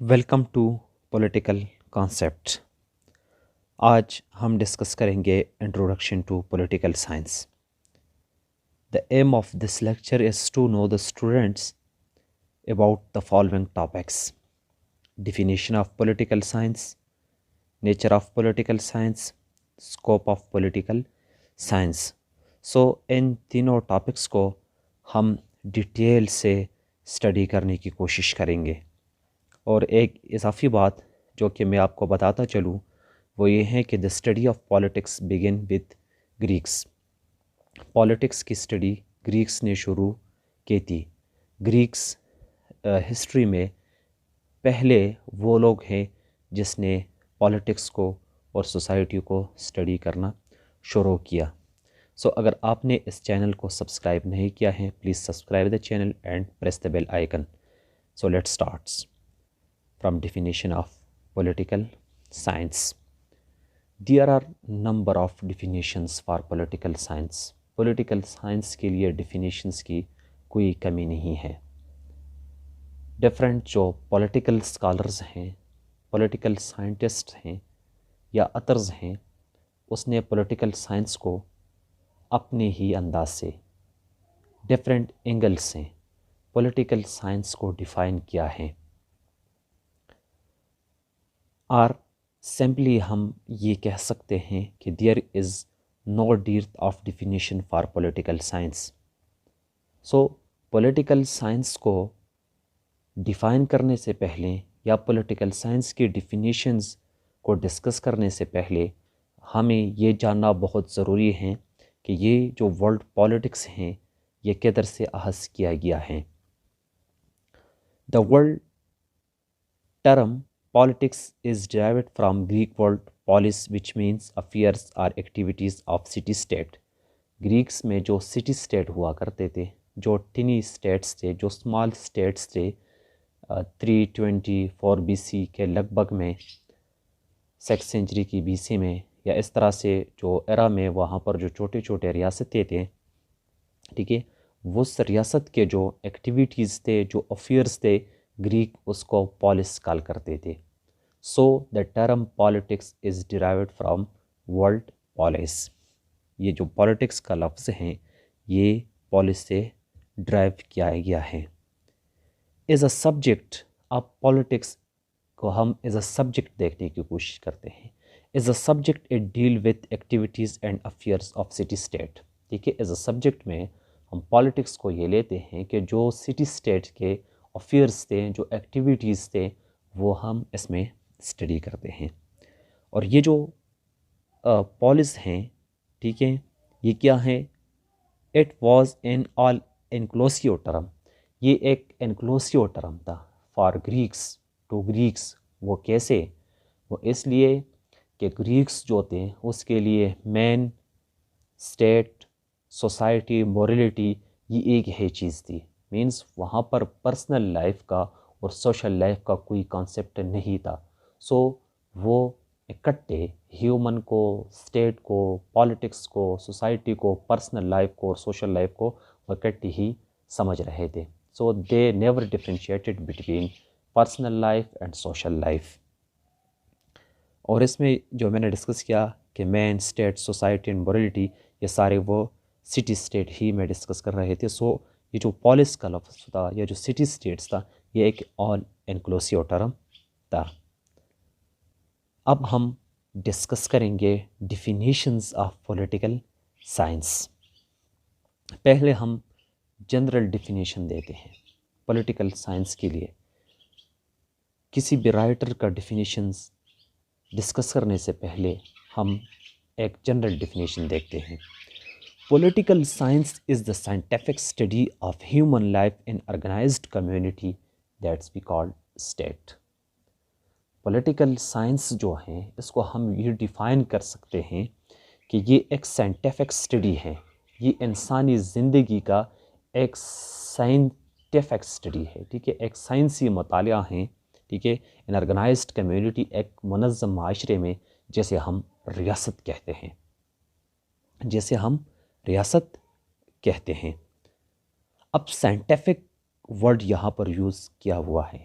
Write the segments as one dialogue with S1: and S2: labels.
S1: Welcome to political concept. आज हम discuss करेंगे introduction to political science. The aim of this lecture is to know the students about the following topics: definition of political science, nature of political science, scope of political science। सो इन तीनों topics को हम detail से study करने की कोशिश करेंगे। और एक इजाफी बात जो कि मैं आपको बताता चलूँ वो ये है कि the study of politics begin with Greeks. Politics की स्टडी ग्रीक्स ने शुरू की थी। ग्रीक्स हिस्ट्री में पहले वो लोग हैं जिसने पॉलिटिक्स को और सोसाइटी को स्टडी करना शुरू किया। सो अगर आपने इस चैनल को सब्सक्राइब नहीं किया है, please subscribe the channel and press the bell icon. So let's starts from definition of political science. There are number of definitions for political science. Political science के लिए definitions की कोई कमी नहीं है। Different जो political scholars हैं, political scientists हैं या others हैं, उसने political science को अपने ही अंदाज से different angles से political science को define किया है। और सिंपली हम ये कह सकते हैं कि there is no depth of definition for political science. So political science को डिफ़ाइन करने से पहले या पॉलिटिकल साइंस की डिफिनीशंस को डिस्कस करने से पहले हमें ये जानना बहुत ज़रूरी है कि ये जो वर्ल्ड पॉलिटिक्स हैं ये किधर से अहस किया गया है। The world term Politics is derived from Greek word polis, which means affairs or activities of city-state। Greeks में जो सिटी स्टेट हुआ करते थे, जो टिनी स्टेट्स थे, जो स्मॉल स्टेट्स थे, 324 BC के लगभग में, 6th सेंचुरी की BC में या इस तरह से जो एरा में वहाँ पर जो छोटे छोटे रियासतें थे, ठीक है, वो रियासत के जो एक्टिविटीज़ थे, जो अफेयर्स थे, ग्रीक उसको पॉलिस कॉल करते थे। So the term politics is derived from world polis. ये जो पॉलिटिक्स का लफ्ज़ है ये पॉलिस से ड्राइव किया गया है। एज अ सब्जेक्ट, अब पॉलिटिक्स को हम एज अ सब्जेक्ट देखने की कोशिश करते हैं। As a subject it deal with activities and affairs of city state. ठीक है, एज अ सब्जेक्ट में हम पॉलिटिक्स को ये लेते हैं कि जो सिटी स्टेट के अफेयर्स थे, जो एक्टिविटीज़ थे, वो हम इसमें स्टडी करते हैं। और ये जो पॉलिस हैं, ठीक है, ये क्या है? It was an all inclusive term. ये एक इनक्लूसिव टर्म था फॉर ग्रीक्स, टू ग्रीक्स। वो कैसे? वो इसलिए कि ग्रीक्स जो थे उसके लिए मैन, स्टेट, सोसाइटी, मोरलिटी ये एक ही चीज़ थी। मीन्स वहाँ पर पर्सनल लाइफ का और सोशल लाइफ का कोई कॉन्सेप्ट नहीं था। सो वो इकट्ठे ह्यूमन को, स्टेट को, पॉलिटिक्स को, सोसाइटी को, पर्सनल लाइफ को और सोशल लाइफ को वो इकट्ठे ही समझ रहे थे। So they never differentiated between personal life and social life. और इसमें जो मैंने डिस्कस किया कि man, state, society and morality, ये सारे वो सिटी स्टेट ही में डिस्कस कर रहे थे। सो ये जो पॉलिस का लफ्ज़ था या जो सिटी स्टेट्स था ये एक ऑल इंक्लूसिव टर्म था। अब हम डिस्कस करेंगे डिफिनीशंस ऑफ पॉलिटिकल साइंस। पहले हम जनरल डिफिनीशन देते हैं पॉलिटिकल साइंस के लिए। किसी भी राइटर का डिफिनीशंस डिस्कस करने से पहले हम एक जनरल डिफिनीशन देखते हैं। Political science is the scientific study of human life in organised community that's we called state. Political science जो है इसको हम ये डिफ़ाइन कर सकते हैं कि ये एक साइंटिफिक स्टडी है। ये इंसानी ज़िंदगी का एक साइंटिफिक स्टडी है, ठीक है, एक साइंसी मतालिया है, ठीक है, इन ऑर्गेनाइज्ड कम्युनिटी, एक मुनज़्ज़म माशरे में, जैसे हम रियासत कहते हैं, जैसे हम रियासत कहते हैं। अब साइंटिफिक वर्ड यहाँ पर यूज़ किया हुआ है।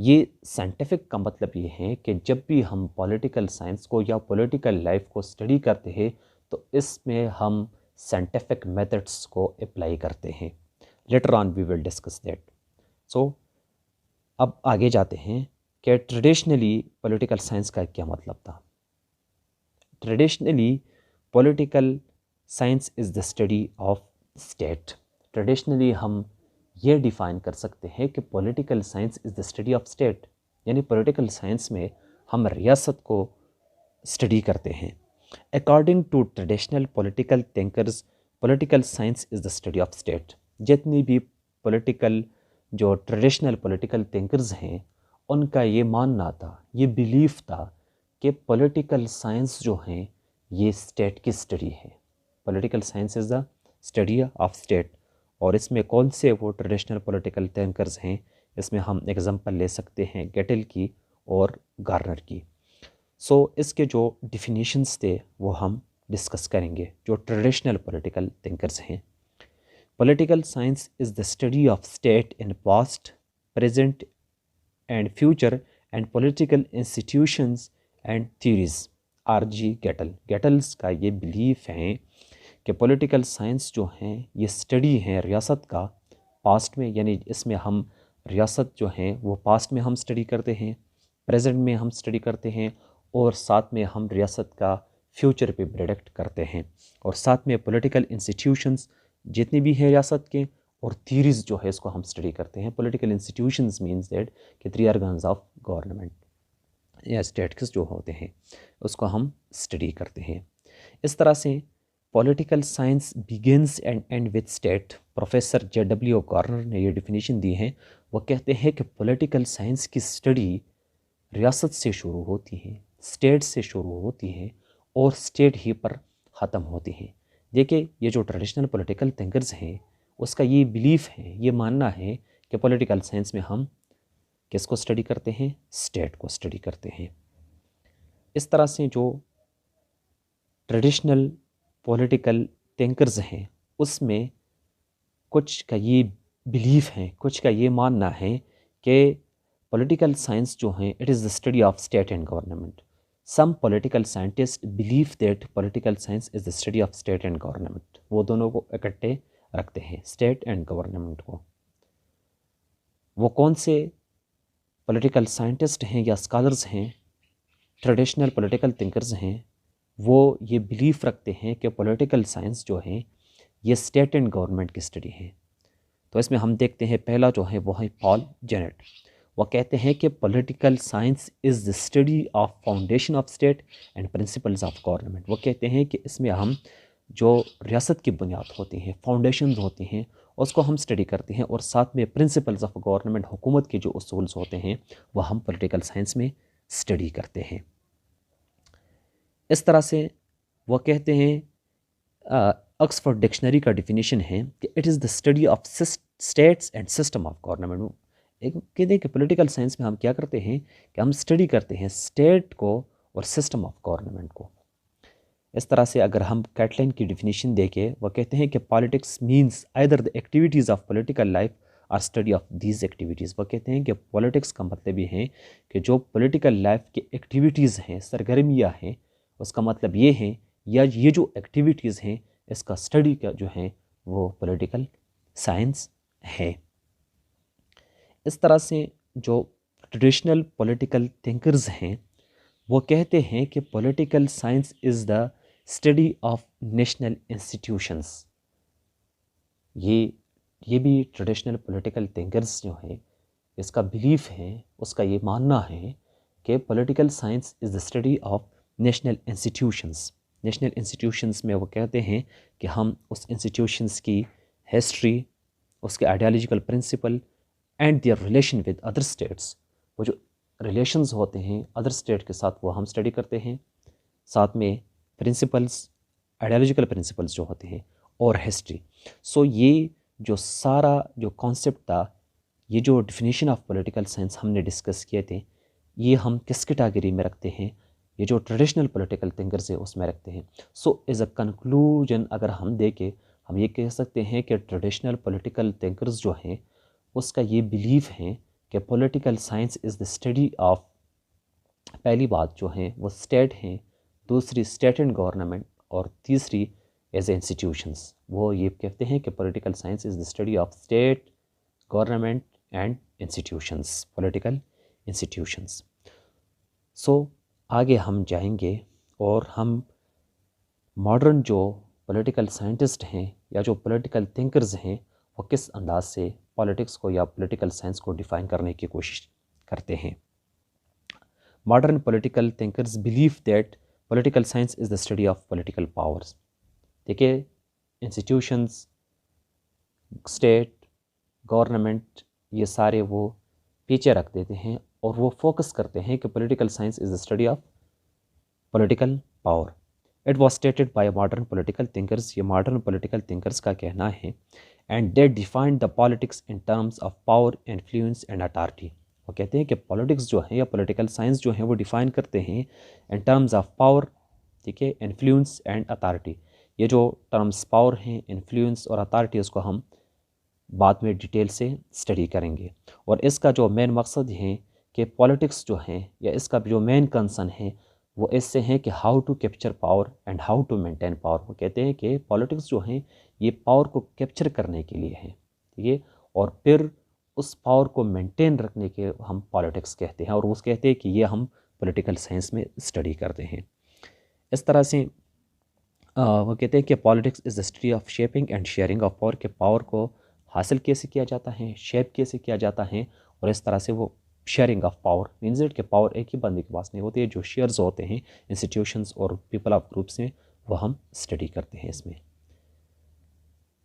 S1: ये साइंटिफिक का मतलब ये है कि जब भी हम पॉलिटिकल साइंस को या पॉलिटिकल लाइफ को स्टडी करते हैं तो इसमें हम साइंटिफिक मेथड्स को अप्लाई करते हैं। Later on we will discuss that. So अब आगे जाते हैं कि ट्रेडिशनली पॉलिटिकल साइंस का क्या मतलब था। Traditionally political science is the study of state. Traditionally हम ये डिफ़ाइन कर सकते हैं कि political science is the study of state, यानी पॉलिटिकल साइंस में हम रियासत को स्टडी करते हैं। According to traditional political thinkers, political science is the study of state. जितनी भी पॉलिटिकल जो ट्रेडिशनल पॉलिटिकल थिंकर्स हैं उनका ये मानना था, ये बिलीफ था कि पॉलिटिकल साइंस जो हैं ये स्टेट की स्टडी है। Political science is the study of state. और इसमें कौन से वो ट्रेडिशनल पॉलिटिकल थिंकर्स हैं, इसमें हम एग्जांपल ले सकते हैं गेटल की और गार्नर की। सो इसके जो डिफिनीशंस थे वो हम डिस्कस करेंगे जो ट्रेडिशनल पॉलिटिकल थिंकर्स हैं। Political science is the study of state in past, present and future and political institutions and theories. R G. Gettell, Gettell's का ये बिलीफ है कि पॉलिटिकल साइंस जो हैं ये स्टडी है रियासत का पास्ट में, यानी इसमें हम रियासत जो हैं वो पास्ट में हम स्टडी करते हैं, प्रेजेंट में हम स्टडी करते हैं और साथ में हम रियासत का फ्यूचर पे प्रेडिक्ट करते हैं। और साथ में पॉलिटिकल इंस्टीट्यूशंस जितने भी हैं रियासत के और थ्योरीज जो है इसको हम स्टडी करते हैं। पॉलिटिकल इंस्टीट्यूशंस मीन्स दैट कि 3 ऑर्गन्स ऑफ गवर्नमेंट या स्टेट्स जो होते हैं उसको हम स्टडी करते हैं। इस तरह से political science begins and and with state. Professor J.W. Garner ने ये डिफिनीशन दी है। वो कहते हैं कि पॉलिटिकल साइंस की स्टडी रियासत से शुरू होती है, स्टेट से शुरू होती है और स्टेट ही पर ख़त्म होती है। देखिए ये जो ट्रेडिशनल पॉलिटिकल थिंकर्स हैं उसका ये बिलीफ है, ये मानना है कि पॉलिटिकल साइंस में हम किसको स्टडी करते हैं, स्टेट को स्टडी करते हैं। इस तरह से जो ट्रेडिशनल पॉलिटिकल थिंकर्स हैं उसमें कुछ का ये बिलीफ है, कुछ का ये मानना है कि पॉलिटिकल साइंस जो है it is the study of state and government. Some political scientist believe that political science is the study of state and government. वो दोनों को इकट्ठे रखते हैं, स्टेट एंड गवर्नमेंट को। वो कौन से पॉलिटिकल साइंटिस्ट हैं या स्कॉलर्स हैं, ट्रेडिशनल पॉलिटिकल थिंकर्स हैं, वो ये बिलीफ रखते हैं कि पॉलिटिकल साइंस जो है ये स्टेट एंड गवर्नमेंट की स्टडी है। तो इसमें हम देखते हैं पहला जो है वो है पॉल जेनेट। वो कहते हैं कि political science is the study of foundation of state and principles of government. वो कहते हैं कि इसमें हम जो रियासत की बुनियाद होती हैं, फाउंडेशंस होती हैं, उसको हम स्टडी करते हैं और साथ में प्रिंसिपल्स ऑफ गवर्नमेंट, हुकूमत के जो उसूल्स होते हैं वह हम पॉलिटिकल साइंस में स्टडी करते हैं। इस तरह से वो कहते हैं ऑक्सफोर्ड डिक्शनरी का डिफिनीशन है कि it is the study of states and system of government. एक कहते हैं कि पॉलिटिकल साइंस में हम क्या करते हैं कि हम स्टडी करते हैं स्टेट को और सिस्टम ऑफ गवर्नमेंट को। इस तरह से अगर हम कैटलाइन की डिफिनीशन देखें, वह कहते हैं कि politics means either the activities of political life और स्टडी ऑफ दीज एक्टिविटीज़। वह कहते हैं कि पॉलिटिक्स का मतलब ये है कि जो पॉलिटिकल लाइफ की एक्टिविटीज़ हैं, सरगर्मियाँ हैं, उसका मतलब ये है या ये जो एक्टिविटीज़ हैं इसका स्टडी का जो है वो पॉलिटिकल साइंस है। इस तरह से जो ट्रेडिशनल पॉलिटिकल थिंकर्स हैं वो कहते हैं कि political science is the study of national institutions. ये भी ट्रेडिशनल पॉलिटिकल थिंकर्स जो है इसका बिलीफ है, उसका ये मानना है कि political science is the study of national institutions. National institutions में वो कहते हैं कि हम उस इंस्टीट्यूशंस की हिस्ट्री, उसके ideological principle and their relation with other states, वो जो रिलेशंस होते हैं अदर स्टेट के साथ वो हम स्टडी करते हैं। साथ में प्रिंसिपल्स, आइडियोलॉजिकल प्रिंसिपल्स जो होते हैं और हिस्ट्री। सो ये जो सारा जो कॉन्सेप्ट था, ये जो डिफिनीशन ऑफ पॉलिटिकल साइंस हमने डिस्कस किए थे, ये हम किस कैटेगरी में रखते हैं, ये जो ट्रेडिशनल पॉलिटिकल थिंकर्स है उसमें रखते हैं। सो एज अ कंक्लूजन अगर हम देखें, हम ये कह सकते हैं कि ट्रेडिशनल पॉलिटिकल थिंकर्स जो हैं उसका ये बिलीफ है कि political science is the study of, पहली बात जो है वो स्टेट हैं, दूसरी स्टेट एंड गवर्नमेंट, और तीसरी एज इंस्टीट्यूशंस। वो ये कहते हैं कि political science is the study of state, government and institutions, political institutions. So आगे हम जाएंगे और हम मॉडर्न जो पॉलिटिकल साइंटिस्ट हैं या जो पॉलिटिकल थिंकर्स हैं वो किस अंदाज से पॉलिटिक्स को या पॉलिटिकल साइंस को डिफ़ाइन करने की कोशिश करते हैं। Modern political thinkers believe that political science is the study of political powers. देखिए, इंस्टीट्यूशंस, स्टेट, गवर्नमेंट, ये सारे वो पीछे रख देते हैं और वो फोकस करते हैं कि political science is the study of political power. It was stated by modern political thinkers, ये मॉडर्न पॉलिटिकल थिंकर्स का कहना है। And they defined the politics in terms of power, influence and authority. वो कहते हैं कि पॉलिटिक्स जो है या पॉलिटिकल साइंस जो है वो डिफ़ाइन करते हैं इन टर्म्स ऑफ पावर, ठीक है, इन्फ्लुएंस एंड अथॉरिटी। ये जो टर्म्स पावर हैं, इन्फ्लुएंस और अथॉरिटी, उसको हम बाद में डिटेल से स्टडी करेंगे। और इसका जो मेन मकसद है कि पॉलिटिक्स जो है या इसका जो मेन कंसर्न है वो इससे है कि how to capture power and how to maintain power. वो कहते हैं कि पॉलिटिक्स जो है ये पावर को कैप्चर करने के लिए है, ठीक है, और फिर उस पावर को मेंटेन रखने के हम पॉलिटिक्स कहते हैं, और वो कहते हैं कि ये हम पॉलिटिकल साइंस में स्टडी करते हैं। इस तरह से वो कहते हैं कि politics is the study of shaping and sharing of power, के पावर को हासिल कैसे किया जाता है, शेप कैसे किया जाता है, और इस तरह से वो sharing of power means it कि पावर एक ही बंदे के पास नहीं होती है, जो शेयर्स होते हैं इंस्टीट्यूशंस और पीपल ऑफ ग्रुप्स में, वो हम स्टडी करते हैं इसमें।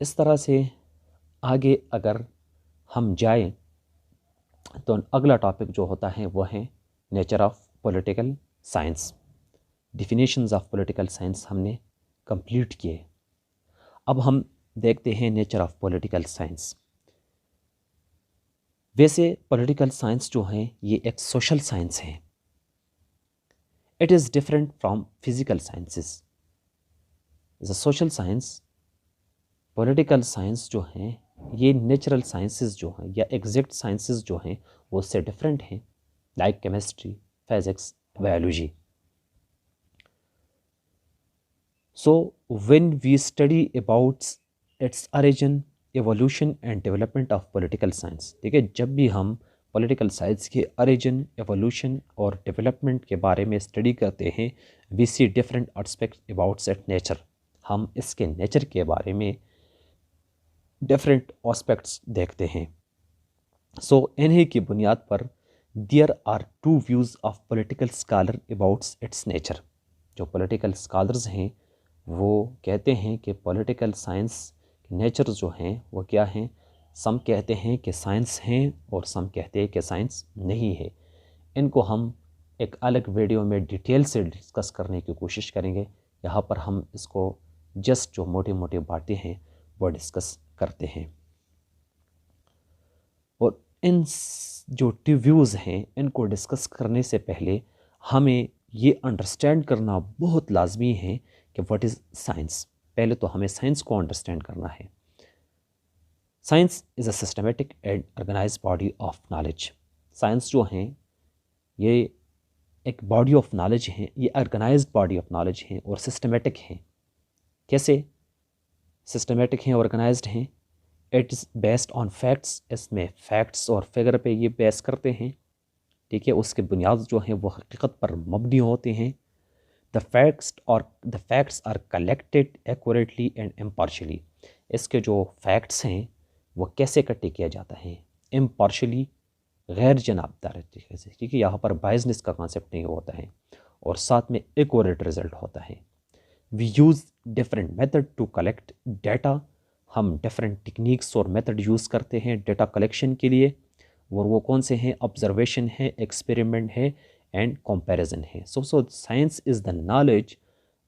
S1: इस तरह से आगे अगर हम जाएं तो अगला टॉपिक जो होता है वो है nature of political science. Definitions of political science हमने कंप्लीट किए। अब हम देखते हैं नेचर ऑफ पॉलिटिकल साइंस। वैसे पॉलिटिकल साइंस जो है ये एक सोशल साइंस है। It is different from physical sciences. Is a social science. Political science जो हैं ये नेचुरल साइंसेस जो हैं या एग्जैक्ट साइंसेस जो हैं वो उससे डिफरेंट हैं, like chemistry, physics, biology. So when we study about its origin, evolution and development of political science, ठीक है, जब भी हम पॉलिटिकल साइंस के origin, एवोल्यूशन और डेवलपमेंट के बारे में स्टडी करते हैं, we see different aspects about it nature. हम इसके नेचर के बारे में डिफरेंट एस्पेक्ट्स देखते हैं। सो इन्हीं की बुनियाद पर there are two views of political scholar about its nature. जो पॉलिटिकल स्कॉलर्स हैं वो कहते हैं कि पॉलिटिकल साइंस के नेचर जो हैं वो क्या हैं। सम कहते हैं कि साइंस हैं और सम कहते हैं कि साइंस नहीं है। इनको हम एक अलग वीडियो में डिटेल से डिस्कस करने की कोशिश करेंगे। यहाँ पर हम इसको जस्ट जो मोटी मोटी बातें हैं वो डिस्कस करते हैं। और इन जो व्यूज़ हैं इनको डिस्कस करने से पहले हमें ये अंडरस्टैंड करना बहुत लाजमी है कि व्हाट इज़ साइंस। पहले तो हमें साइंस को अंडरस्टैंड करना है। Science is a systematic and organised body of knowledge. Science जो हैं ये एक बॉडी ऑफ नॉलेज हैं, ये ऑर्गेनाइज्ड बॉडी ऑफ नॉलेज हैं और सिस्टमेटिक हैं। कैसे सिस्टमेटिक हैं, ऑर्गेनाइज्ड हैं? It is based on facts. इसमें फैक्ट्स और फिगर पे ये बेस करते हैं, ठीक है। उसके बुनियाद जो हैं वो हकीकत पर मबनी होते हैं। The facts are collected accurately and impartially. इसके जो फैक्ट्स हैं वो कैसे इकट्ठे किया जाता है? इम्पार्शली, गैर जनाबदार तरीके से, क्योंकि यहाँ पर बायसनेस का कॉन्सेप्ट नहीं होता है, और साथ में एक्यूरेट रिजल्ट होता है। We use different method to collect data. हम डिफरेंट टेक्निक्स और मेथड यूज़ करते हैं डाटा कलेक्शन के लिए, और वो कौन से हैं? ऑब्जर्वेशन है, एक्सपेरिमेंट है एंड कंपैरिजन है। So science is the knowledge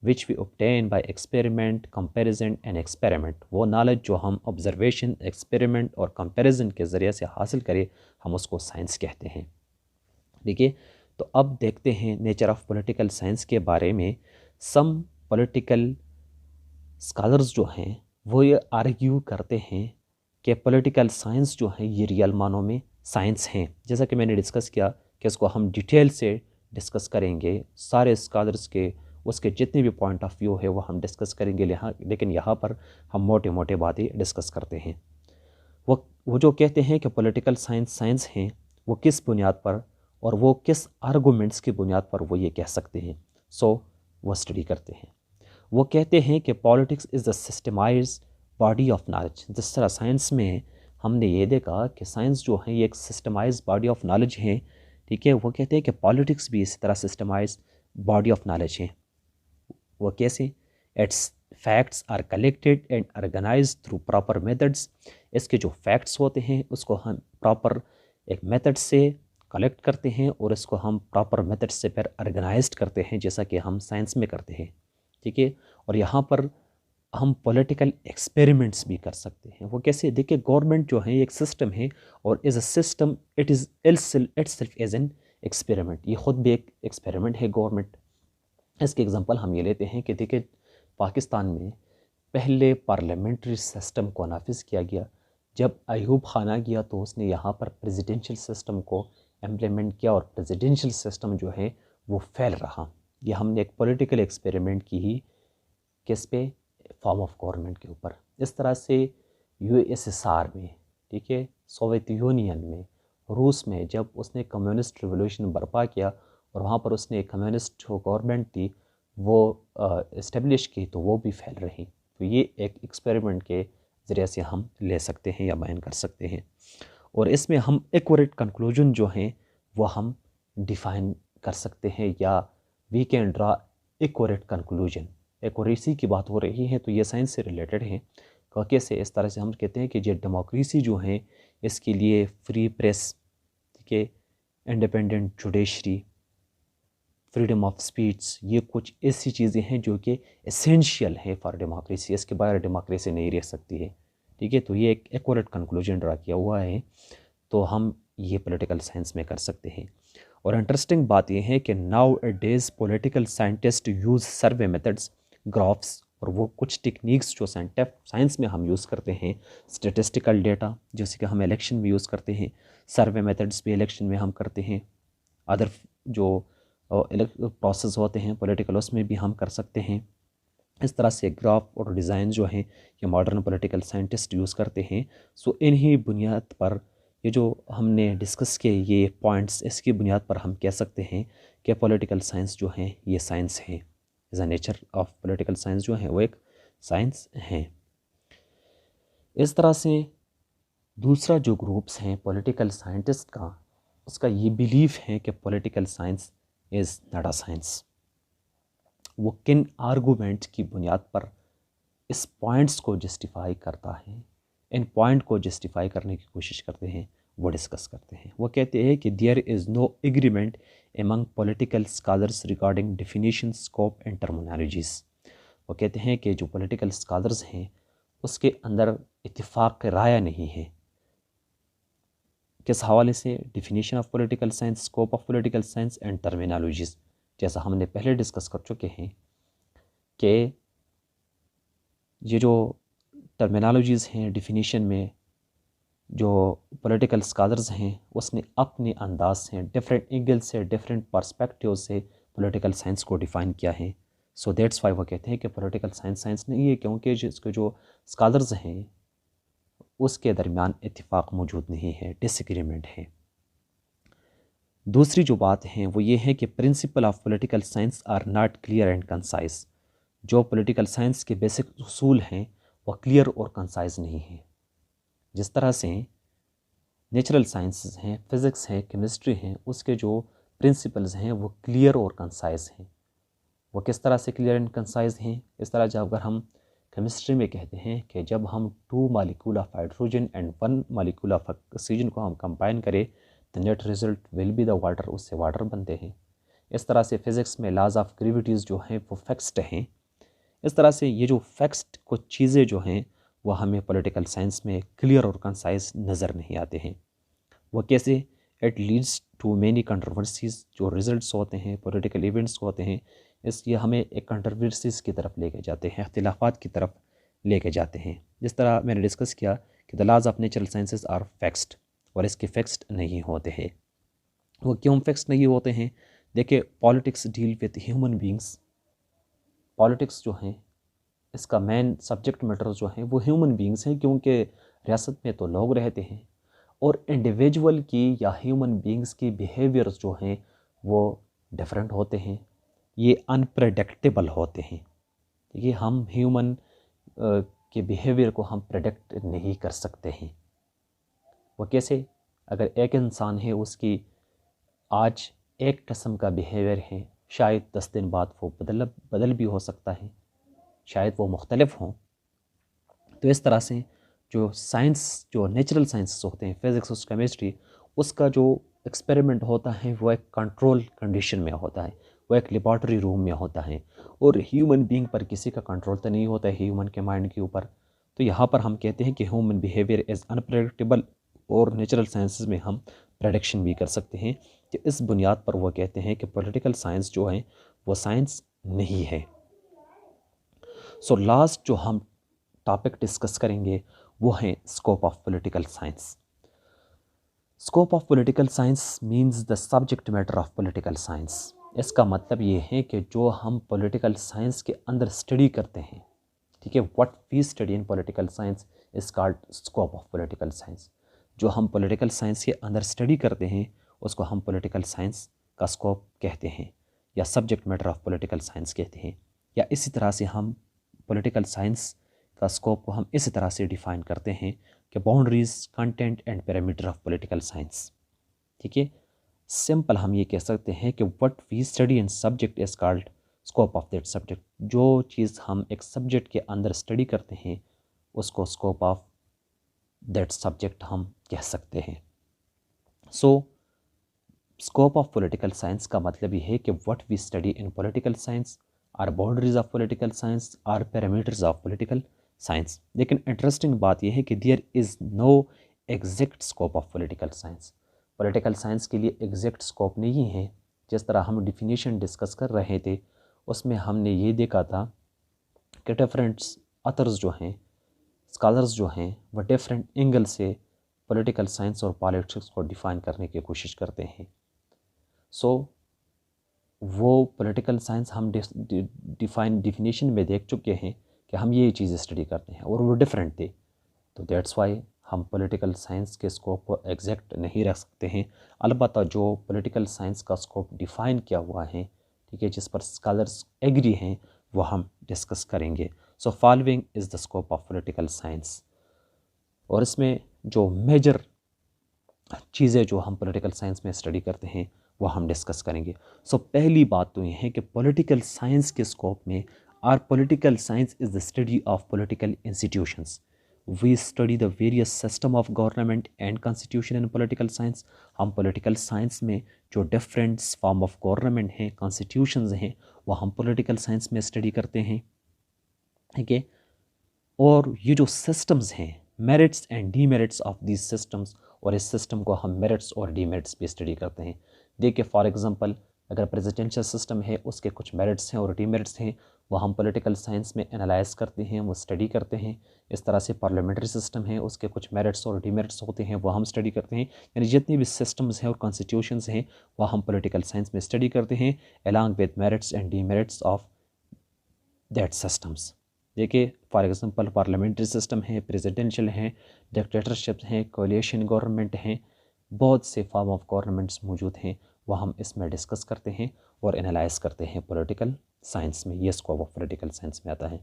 S1: which we obtain by experiment, comparison and experiment. वो नॉलेज जो हम ऑब्जर्वेशन, एक्सपेरिमेंट और कंपैरिजन के ज़रिए से हासिल करें, हम उसको साइंस कहते हैं, ठीक है। तो अब देखते हैं नेचर ऑफ पॉलिटिकल साइंस के बारे में। सम पॉलिटिकल स्कॉलर्स जो हैं वो ये आर्ग्यू करते हैं कि पॉलिटिकल साइंस जो है ये रियल मानों में साइंस हैं, जैसा कि मैंने डिस्कस किया कि इसको हम डिटेल से डिस्कस करेंगे, सारे स्कॉलर्स के उसके जितने भी पॉइंट ऑफ व्यू है वो हम डिस्कस करेंगे, लेकिन यहाँ पर हम मोटे मोटे बातें डिस्कस करते हैं। वो जो कहते हैं कि पॉलिटिकल साइंस साइंस हैं, वो किस बुनियाद पर और वो किस आर्गूमेंट्स की बुनियाद पर वो ये कह सकते हैं, वो स्टडी करते हैं। वो कहते हैं कि politics is the systemised body of knowledge. जिस तरह साइंस में हमने ये देखा कि साइंस जो है ये एक सिस्टमाइज्ड बॉडी ऑफ नॉलेज है, ठीक है, वो कहते हैं कि पॉलिटिक्स भी इसी तरह सिस्टमाइज्ड बॉडी ऑफ नॉलेज है। वो कैसे? Its facts are collected and organise through proper methods. इसके जो फैक्ट्स होते हैं उसको हम प्रॉपर एक मेथड से कलेक्ट करते हैं और इसको हम प्रॉपर मेथड से फिर ऑर्गेनाइज्ड करते हैं, जैसा कि हम साइंस में करते हैं, ठीक है। और यहाँ पर हम पॉलिटिकल एक्सपेरिमेंट्स भी कर सकते हैं। वो कैसे? देखिए, गवर्नमेंट जो है एक सिस्टम है और as a system it is itself as an experiment. ये ख़ुद भी एक एक्सपेरिमेंट है गवर्नमेंट। इसके एग्जांपल हम ये लेते हैं कि देखिए, पाकिस्तान में पहले पार्लियामेंट्री सिस्टम को नाफिज किया गया। जब अयूब खान आ गया तो उसने यहाँ पर प्रेसिडेंशियल सिस्टम को इम्प्लीमेंट किया और प्रेसिडेंशियल सिस्टम जो है वो फेल रहा। ये हमने एक पॉलिटिकल एक्सपेरिमेंट की ही किस पे? फॉर्म ऑफ गवर्नमेंट के ऊपर। इस तरह से यूएसएसआर में, ठीक है, सोवियत यूनियन में, रूस में जब उसने कम्युनिस्ट रिवोल्यूशन बर्पा किया और वहाँ पर उसने कम्युनिस्ट जो गवर्नमेंट थी वो इस्टेब्लिश की, तो वो भी फैल रही। तो ये एक एक्सपेरिमेंट के ज़रिए से हम ले सकते हैं या बयान कर सकते हैं। और इसमें हम एक्यूरेट कंक्लूजन जो हैं वो हम डिफ़ाइन कर सकते हैं, या we can draw accurate conclusion. Accuracy की बात हो रही है तो ये साइंस से रिलेटेड है। कैसे? इस तरह से हम कहते हैं कि ये डेमोक्रेसी जो है इसके लिए फ्री प्रेस, ठीक है, independent judiciary, freedom of speech, ये कुछ ऐसी चीज़ें हैं जो कि एसेंशियल है फॉर डेमोक्रेसी। इसके बगैर डेमोक्रेसी नहीं रह सकती है, ठीक है। तो ये एक एक्यूरेट कंक्लूजन ड्रा किया हुआ है, तो हम ये पॉलिटिकल साइंस में कर सकते हैं। और इंटरेस्टिंग बात यह है कि नाउ ए डेज पॉलिटिकल साइंटिस्ट यूज़ सर्वे मेथड्स, ग्राफ्स और वो कुछ टेक्निक्स जो साइंस में हम यूज़ करते हैं, स्टेटिस्टिकल डेटा जैसे कि हम इलेक्शन में यूज़ करते हैं, सर्वे मेथड्स भी इलेक्शन में हम करते हैं, अदर जो प्रोसेस होते हैं पॉलिटिकल उसमें भी हम कर सकते हैं। इस तरह से ग्राफ और डिज़ाइन जो हैं ये मॉडर्न पॉलिटिकल साइंटिस्ट यूज़ करते हैं। सो इन्हीं बुनियाद पर ये जो हमने डिस्कस किए ये पॉइंट्स, इसकी बुनियाद पर हम कह सकते हैं कि पॉलिटिकल साइंस जो है ये साइंस है। As a nature of political science जो है वो एक साइंस है। इस तरह से दूसरा जो ग्रुप्स हैं पॉलिटिकल साइंटिस्ट का, उसका ये बिलीफ है कि political science is not a science. वो किन आर्गूमेंट की बुनियाद पर इस पॉइंट्स को जस्टिफाई करता है, इन पॉइंट को जस्टिफाई करने की कोशिश करते हैं, वो डिस्कस करते हैं। वो कहते हैं कि there is no agreement among political scholars regarding definition, scope and terminologies. वो कहते हैं कि जो पॉलिटिकल स्कॉलर्स हैं उसके अंदर इत्तेफाक राय नहीं है। किस हवाले से? Definition of political science, scope of political science and terminologies. जैसा हमने पहले डिस्कस कर चुके हैं कि ये जो टर्मिनोलॉजीज़ हैं डिफिनीशन में, जो पॉलिटिकल स्कॉलर्स हैं उसने अपने अंदाज से, डिफरेंट एंगल से, डिफरेंट पर्सपेक्टिव से पॉलिटिकल साइंस को डिफ़ाइन किया है। सो दैट्स वाई वो कहते हैं कि पॉलिटिकल साइंस साइंस नहीं है, क्योंकि जिसके जो स्कॉलर्स हैं उसके दरमियान इत्तेफाक मौजूद नहीं है, डिसएग्रीमेंट है। दूसरी जो बात है वो ये है कि principle of political science are not clear and concise. जो पॉलिटिकल साइंस के बेसिक उसूल हैं वो क्लियर और कंसाइज नहीं है। जिस तरह से नेचुरल साइंसेस हैं, फिज़िक्स हैं, केमिस्ट्री हैं, उसके जो प्रिंसिपल्स हैं वो क्लियर और कंसाइज हैं। वो किस तरह से क्लियर एंड कंसाइज हैं? इस तरह जब अगर हम केमिस्ट्री में कहते हैं कि जब हम 2 molecule of hydrogen and 1 molecule of oxygen को हम कंबाइन करें तो net result will be the water, उससे वाटर बनते हैं। इस तरह से फ़िज़िक्स में लॉज ऑफ ग्रेविटीज़ जो हैं वो फिक्स्ड हैं। इस तरह से ये जो फिक्स्ड कुछ चीज़ें जो हैं वो हमें पॉलिटिकल साइंस में क्लियर और कंसाइज नज़र नहीं आते हैं। वो कैसे? It leads to many controversies. जो रिजल्ट्स होते हैं, पॉलिटिकल इवेंट्स होते हैं, इसलिए हमें एक कंट्रोवर्सीज़ की तरफ लेके जाते हैं, इख्तिलाफात की तरफ लेके जाते हैं। जिस तरह मैंने डिस्कस किया कि the laws of natural sciences are fixed, और इसके फिक्स्ड नहीं होते हैं। वो क्यों फिक्स्ड नहीं होते हैं? देखिए, politics deal with human beings. Politics जो हैं, इसका मेन सब्जेक्ट मैटर जो है वो ह्यूमन बींग्स हैं, क्योंकि रियासत में तो लोग रहते हैं और इंडिविजुअल की या ह्यूमन बींग्स की बिहेवियर्स जो हैं वो डिफरेंट होते हैं, ये अनप्रेडिक्टेबल होते हैं। ये हम ह्यूमन के बिहेवियर को हम प्रेडिक्ट नहीं कर सकते हैं। वो कैसे? अगर एक इंसान है, उसकी आज एक किस्म का बिहेवियर है, शायद 10 दिन बाद वो बदल भी हो सकता है, शायद वो मुख्तलिफ हों। तो इस तरह से जो साइंस, जो नेचुरल साइंसेस होते हैं, फिज़िक्स और केमिस्ट्री, उसका जो एक्सपेरिमेंट होता है वो एक कंट्रोल कंडीशन में होता है, वो एक लेबॉर्ट्री रूम में होता है, और ह्यूमन बीइंग पर किसी का कंट्रोल तो नहीं होता है ह्यूमन के माइंड के ऊपर। तो यहाँ पर हम कहते हैं कि ह्यूमन बिहेवियर इज़ अनप्रेडिक्टेबल, और नेचुरल साइंसेस में हम प्रेडिक्शन भी कर सकते हैं। कि इस बुनियाद पर वो कहते हैं कि पॉलिटिकल साइंस जो है वो साइंस नहीं है। सो लास्ट जो हम टॉपिक डिस्कस करेंगे वो है scope of political science. Scope of political science means the subject matter of political science. इसका मतलब ये है कि जो हम पॉलिटिकल साइंस के अंदर स्टडी करते हैं, ठीक है, what we study in political science is called scope of political science. जो हम पॉलिटिकल साइंस के अंदर स्टडी करते हैं उसको हम पॉलिटिकल साइंस का स्कोप कहते हैं, या subject matter of political science कहते हैं। या इसी तरह से हम पॉलिटिकल साइंस का स्कोप को हम इसी तरह से डिफ़ाइन करते हैं कि boundaries, content and parameter of political science. ठीक है, सिंपल हम ये कह सकते हैं कि what we study in subject is called scope of that subject. जो चीज़ हम एक सब्जेक्ट के अंदर स्टडी करते हैं उसको स्कोप ऑफ दैट सब्जेक्ट हम कह सकते हैं। So scope of political science का मतलब ये है कि what we study in political science are boundaries of political science are parameters of political science. लेकिन इंटरेस्टिंग बात यह है कि there is no exact scope of political science. Political science के लिए एग्जैक्ट स्कोप नहीं है। जिस तरह हम डिफिनीशन डिस्कस कर रहे थे उसमें हमने ये देखा था कि डिफरेंट अथर्स जो हैं, स्कॉलर्स जो हैं, वह डिफरेंट एंगल से पॉलिटिकल साइंस और पॉलिटिक्स को डिफ़ाइन करने की कोशिश करते हैं। सो वो पॉलिटिकल साइंस हम डिफिनीशन में देख चुके हैं कि हम ये चीज़ स्टडी करते हैं और वो डिफरेंट थे। तो दैट्स वाई हम पॉलिटिकल साइंस के स्कोप को एग्जैक्ट नहीं रख सकते हैं। अलबत्ता जो पॉलिटिकल साइंस का स्कोप डिफ़ाइन किया हुआ है, ठीक है, जिस पर स्कॉलर्स एग्री हैं, वो हम डिस्कस करेंगे। So following is the scope of political science. और इसमें जो मेजर चीज़ें जो हम पॉलिटिकल साइंस में स्टडी करते हैं वो हम डिस्कस करेंगे। सो पहली बात तो ये है कि पॉलिटिकल साइंस के स्कोप में are political science is the study of political institutions. We study the various system of government and constitution in political science. हम पॉलिटिकल साइंस में जो डिफरेंट फॉर्म ऑफ गवर्नमेंट हैं, कॉन्स्टिट्यूशंस हैं, वो हम political science में study करते हैं। ठीक है, और ये जो सिस्टम्स हैं, merits and demerits of these systems, और इस सिस्टम को हम मेरिट्स और डीमेरिट्स भी स्टडी करते हैं। देखिए, फॉर एग्जांपल अगर प्रेसिडेंशियल सिस्टम है उसके कुछ मेरिट्स हैं और डीमेरिट्स हैं, वो हम पॉलिटिकल साइंस में एनालाइज करते हैं, वो स्टडी करते हैं। इस तरह से पार्लियामेंट्री सिस्टम है, उसके कुछ मेरिट्स और डीमेरिट्स होते हैं, वो हम स्टडी करते हैं। यानी जितनी भी सिस्टम्स हैं और कॉन्स्टिट्यूशंस हैं वो हम पॉलिटिकल साइंस में स्टडी करते हैं along with merits and demerits of that systems. देखिए, फॉर एग्जांपल पार्लियामेंट्री सिस्टम है, प्रेसिडेंशियल हैं, डिक्टेटरशिप हैं, कोलिशन गवर्नमेंट हैं, बहुत से फॉर्म ऑफ गवर्नमेंट्स मौजूद हैं, वो हम इसमें डिस्कस करते हैं और एनालाइज करते हैं पॉलिटिकल साइंस में। ये स्कोप ऑफ पॉलिटिकल साइंस में आता है।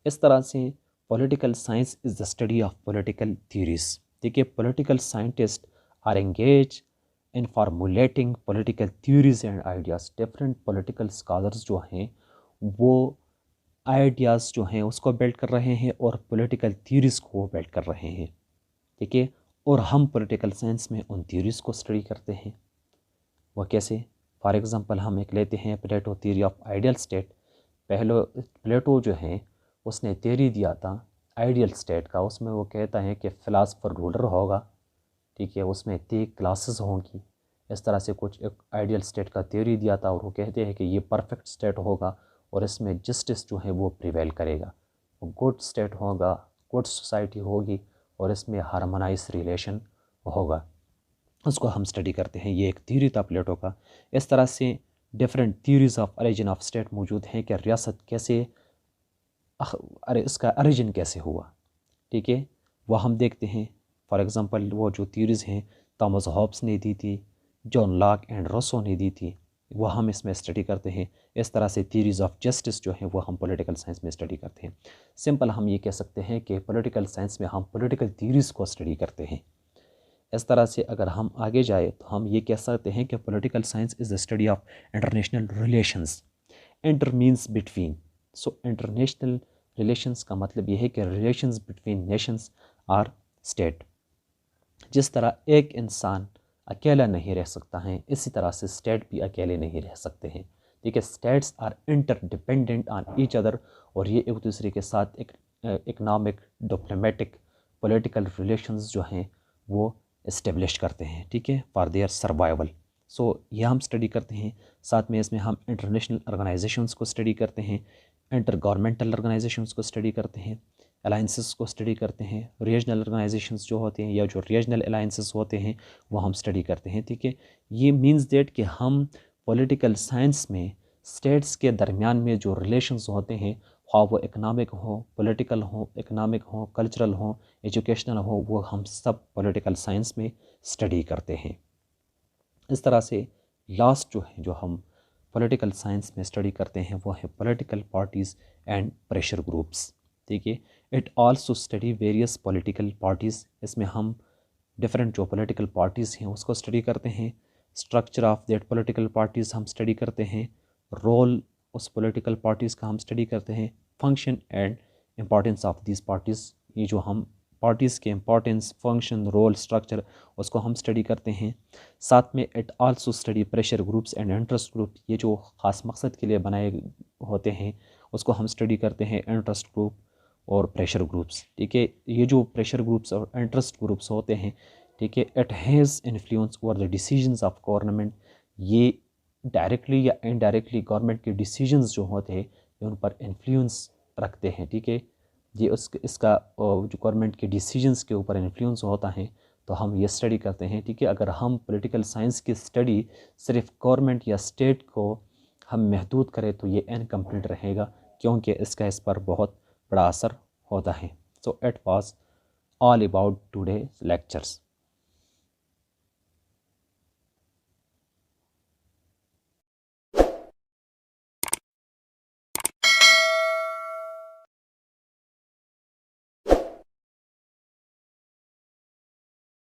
S1: इस तरह से political science is the study of political theories. देखिए, political scientist are engage in formulating political theories and ideas. Different political scholars जो हैं वो आइडियाज़ जो हैं उसको बिल्ड कर रहे हैं और पॉलिटिकल थ्योरीज़ को बिल्ड कर रहे हैं। ठीक है, और हम पॉलिटिकल साइंस में उन थ्योरीज़ को स्टडी करते हैं। वह कैसे? फॉर एग्जांपल हम एक लेते हैं प्लेटो थ्योरी ऑफ आइडियल स्टेट। प्लेटो जो है उसने थ्योरी दिया था आइडियल स्टेट का। उसमें वो कहता है कि फ़िलासफ़र रूलर होगा, ठीक है, उसमें 3 क्लासेस होंगी। इस तरह से कुछ एक आइडियल स्टेट का थ्योरी दिया था और वो कहते हैं कि ये परफेक्ट स्टेट होगा और इसमें जस्टिस जो है वो प्रिवेल करेगा, वो गुड स्टेट होगा, गुड सोसाइटी होगी और इसमें हार्मोनाइज रिलेशन होगा, उसको हम स्टडी करते हैं। ये एक थ्योरी था प्लेटो का। इस तरह से different theories of origin of state मौजूद हैं कि रियासत कैसे, अरे इसका ओरिजिन कैसे हुआ, ठीक है, वह हम देखते हैं। फॉर एग्ज़ाम्पल वो जो थ्योरीज़ हैं थॉमस हॉब्स ने दी थी, जॉन लॉक एंड रोसो ने दी थी, वो हम इसमें स्टडी करते हैं। इस तरह से थ्योरीज़ ऑफ जस्टिस जो हैं वो हम पॉलिटिकल साइंस में स्टडी करते हैं। सिंपल हम ये कह सकते हैं कि पॉलिटिकल साइंस में हम पॉलिटिकल थ्योरीज़ को स्टडी करते हैं। इस तरह से अगर हम आगे जाए तो हम ये कह सकते हैं कि political science is the study of international relations. Inter means between, so international relations का मतलब ये है कि रिलेशंस बिटवीन नेशंस और स्टेट। जिस तरह एक इंसान अकेला नहीं रह सकता है, इसी तरह से स्टेट भी अकेले नहीं रह सकते हैं, ठीक है। States are interdependent on each other, और ये एक दूसरे के साथ एक इकनॉमिक, डिप्लोमेटिक, पॉलिटिकल रिलेशंस जो हैं वो इस्टेब्लिश करते हैं, ठीक है, फॉर देयर सर्वाइवल। सो ये हम स्टडी करते हैं। साथ में इसमें हम इंटरनेशनल ऑर्गेनाइजेशंस को स्टडी करते हैं, इंटर गवर्नमेंटल ऑर्गेनाइजेशंस को स्टडी करते हैं, अलाइंसेस को स्टडी करते हैं, रीजनल ऑर्गेनाइजेशंस जो होते हैं या जो रीजनल अलाइंसेस होते हैं वो हम स्टडी करते हैं, ठीक है। ये मींस दैट कि हम पॉलिटिकल साइंस में स्टेट्स के दरमियान में जो रिलेशंस होते हैं, ख्वाह वो इकनॉमिक हो, पॉलिटिकल हो, इकनॉमिक हो, कल्चरल हो, एजुकेशनल हो, वो हम सब पॉलिटिकल साइंस में स्टडी करते हैं। इस तरह से लास्ट जो है जो हम पॉलिटिकल साइंस में स्टडी करते हैं वो है political parties and pressure groups, ठीक है। It also study various political parties, इसमें हम डिफरेंट जो पॉलिटिकल पार्टीज़ हैं उसको स्टडी करते हैं। Structure of that political parties हम स्टडी करते हैं, रोल उस पॉलिटिकल पार्टीज़ का हम स्टडी करते हैं, function and importance of this parties, ये जो हम पार्टीज़ के इम्पॉर्टेंस, फंक्शन, रोल, स्ट्रक्चर उसको हम स्टडी करते हैं। साथ में it also study pressure groups and interest group, ये जो ख़ास मकसद के लिए बनाए होते हैं उसको हम स्टडी करते हैं, इंटरेस्ट ग्रुप और प्रेशर ग्रुप्स, ठीक है। ये जो प्रेशर ग्रुप्स और इंटरेस्ट ग्रुप्स होते हैं, ठीक है, it has influence over the decisions of government, ये डायरेक्टली या इनडायरेक्टली गवर्नमेंट के डिसीजंस जो होते हैं ये उन पर इन्फ्लुएंस रखते हैं, ठीक है। ये इसका जो गवर्नमेंट के डिसीजंस के ऊपर इन्फ्लुएंस होता है तो हम ये स्टडी करते हैं, ठीक है। अगर हम पॉलिटिकल साइंस की स्टडी सिर्फ गवर्नमेंट या स्टेट को हम महदूद करें तो ये इनकम्प्लीट रहेगा, क्योंकि इसका इस पर बहुत बड़ा असर होता है। So it was all about today lectures.